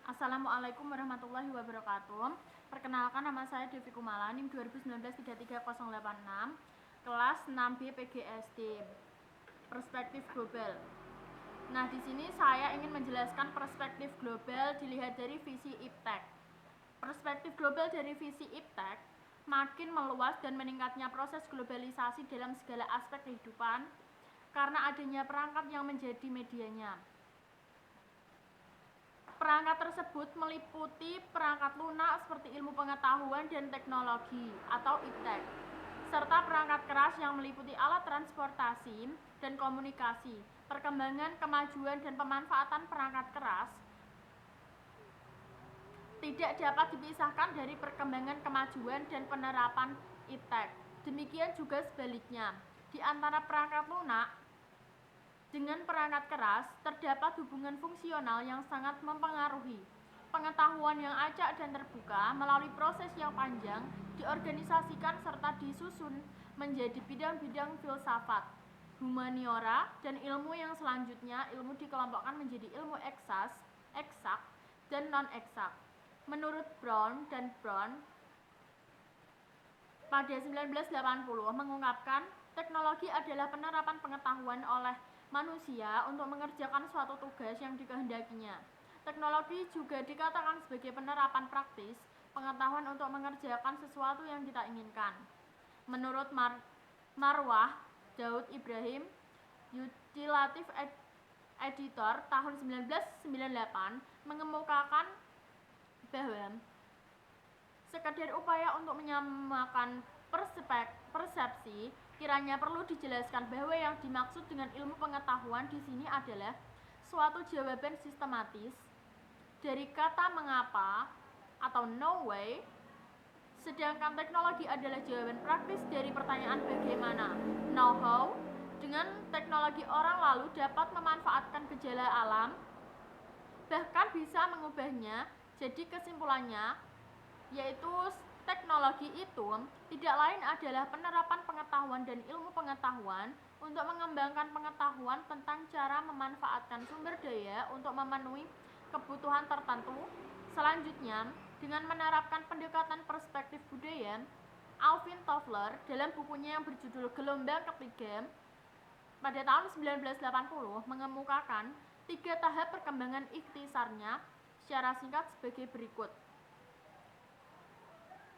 Assalamualaikum warahmatullahi wabarakatuh. Perkenalkan, nama saya Devi Kumala, NIM 2019-33086, kelas 6B PGSD, Perspektif Global. Nah, di sini saya ingin menjelaskan perspektif global dilihat dari visi IPTEK. Perspektif global dari visi IPTEK makin meluas dan meningkatnya proses globalisasi dalam segala aspek kehidupan karena adanya perangkat yang menjadi medianya. Perangkat tersebut meliputi perangkat lunak seperti ilmu pengetahuan dan teknologi atau IPTEK, serta perangkat keras yang meliputi alat transportasi dan komunikasi. Perkembangan, kemajuan, dan pemanfaatan perangkat keras tidak dapat dipisahkan dari perkembangan, kemajuan, dan penerapan IPTEK. Demikian juga sebaliknya, di antara perangkat lunak dengan perangkat keras, terdapat hubungan fungsional yang sangat mempengaruhi. Pengetahuan yang acak dan terbuka melalui proses yang panjang diorganisasikan serta disusun menjadi bidang-bidang filsafat, humaniora, dan ilmu yang selanjutnya ilmu dikelompokkan menjadi ilmu eksak, dan non-eksak. Menurut Brown dan Brown, pada 1980 mengungkapkan teknologi adalah penerapan pengetahuan oleh manusia untuk mengerjakan suatu tugas yang dikehendakinya. Teknologi juga dikatakan sebagai penerapan praktis pengetahuan untuk mengerjakan sesuatu yang kita inginkan. Menurut Marwah Daud Ibrahim, Utilative Editor tahun 1998 mengemukakan bahwa sekedar upaya untuk menyamakan persepsi, kiranya perlu dijelaskan bahwa yang dimaksud dengan ilmu pengetahuan di sini adalah suatu jawaban sistematis dari kata mengapa atau no way, sedangkan teknologi adalah jawaban praktis dari pertanyaan bagaimana. Know how, dengan teknologi orang lalu dapat memanfaatkan gejala alam, bahkan bisa mengubahnya. Jadi kesimpulannya yaitu teknologi itu tidak lain adalah penerapan pengetahuan dan ilmu pengetahuan untuk mengembangkan pengetahuan tentang cara memanfaatkan sumber daya untuk memenuhi kebutuhan tertentu. Selanjutnya, dengan menerapkan pendekatan perspektif budaya, Alvin Toffler dalam bukunya yang berjudul Gelombang Ketiga pada tahun 1980 mengemukakan 3 tahap perkembangan ikhtisarnya secara singkat sebagai berikut.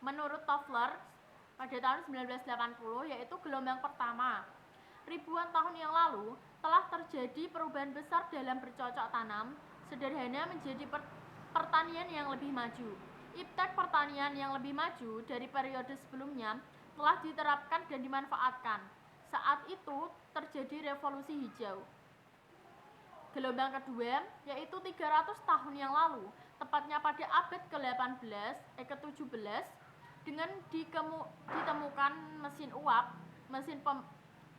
Menurut Toffler, pada tahun 1980, yaitu gelombang pertama, ribuan tahun yang lalu telah terjadi perubahan besar dalam bercocok tanam sederhana menjadi pertanian yang lebih maju. IPTEK pertanian yang lebih maju dari periode sebelumnya telah diterapkan dan dimanfaatkan. Saat itu terjadi revolusi hijau. Gelombang kedua, yaitu 300 tahun yang lalu, tepatnya pada abad ke-17, dengan ditemukan mesin uap, mesin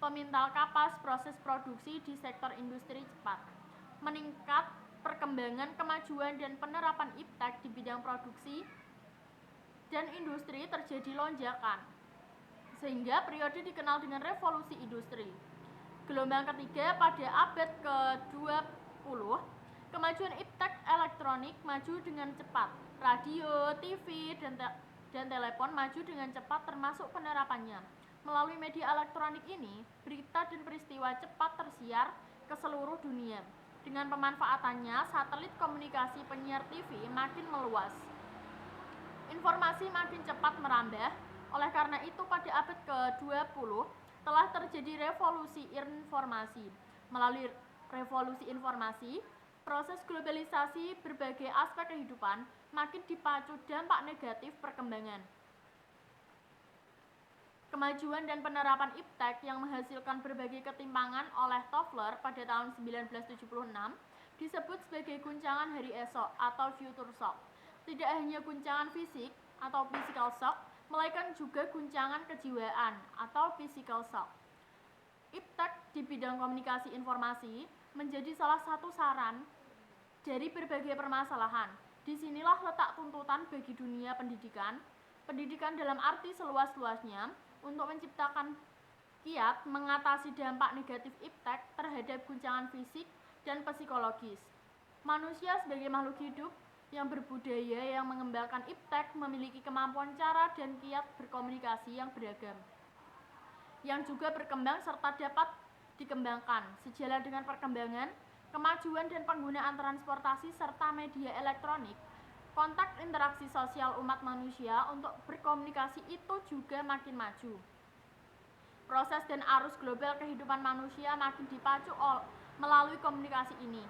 pemintal kapas, proses produksi di sektor industri cepat. Meningkat perkembangan, kemajuan, dan penerapan IPTEK di bidang produksi dan industri terjadi lonjakan, sehingga periode dikenal dengan revolusi industri. Gelombang ketiga pada abad ke-20, kemajuan IPTEK elektronik maju dengan cepat. Radio, TV, dan telepon maju dengan cepat termasuk penerapannya. Melalui media elektronik ini, berita dan peristiwa cepat tersiar ke seluruh dunia. Dengan pemanfaatannya, satelit komunikasi penyiar TV makin meluas. Informasi makin cepat merambah. Oleh karena itu, pada abad ke-20 telah terjadi revolusi informasi. Melalui revolusi informasi, proses globalisasi berbagai aspek kehidupan makin dipacu dampak negatif perkembangan. Kemajuan dan penerapan IPTEK yang menghasilkan berbagai ketimpangan oleh Toffler pada tahun 1976 disebut sebagai guncangan hari esok atau future shock. Tidak hanya guncangan fisik atau physical shock, melainkan juga guncangan kejiwaan atau physical shock. IPTEK di bidang komunikasi informasi menjadi salah satu saran dari berbagai permasalahan. Disinilah letak tuntutan bagi dunia pendidikan dalam arti seluas-luasnya untuk menciptakan kiat mengatasi dampak negatif IPTEK terhadap guncangan fisik dan psikologis. Manusia sebagai makhluk hidup yang berbudaya yang mengembangkan iptek memiliki kemampuan cara dan kiat berkomunikasi yang beragam, yang juga berkembang serta dapat dikembangkan. Sejalan dengan perkembangan, kemajuan dan penggunaan transportasi serta media elektronik, kontak interaksi sosial umat manusia untuk berkomunikasi itu juga makin maju. Proses dan arus global kehidupan manusia makin dipacu melalui komunikasi ini.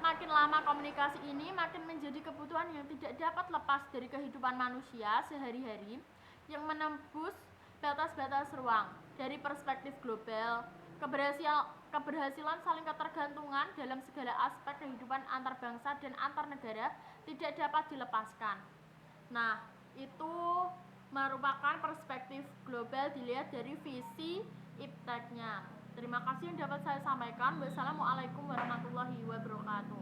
Makin lama komunikasi ini makin menjadi kebutuhan yang tidak dapat lepas dari kehidupan manusia sehari-hari yang menembus batas-batas ruang. Dari perspektif global, keberhasilan saling ketergantungan dalam segala aspek kehidupan antar bangsa dan antar negara tidak dapat dilepaskan. Nah, itu merupakan perspektif global dilihat dari visi ipteknya. Terima kasih yang dapat saya sampaikan. Wassalamualaikum warahmatullahi wabarakatuh.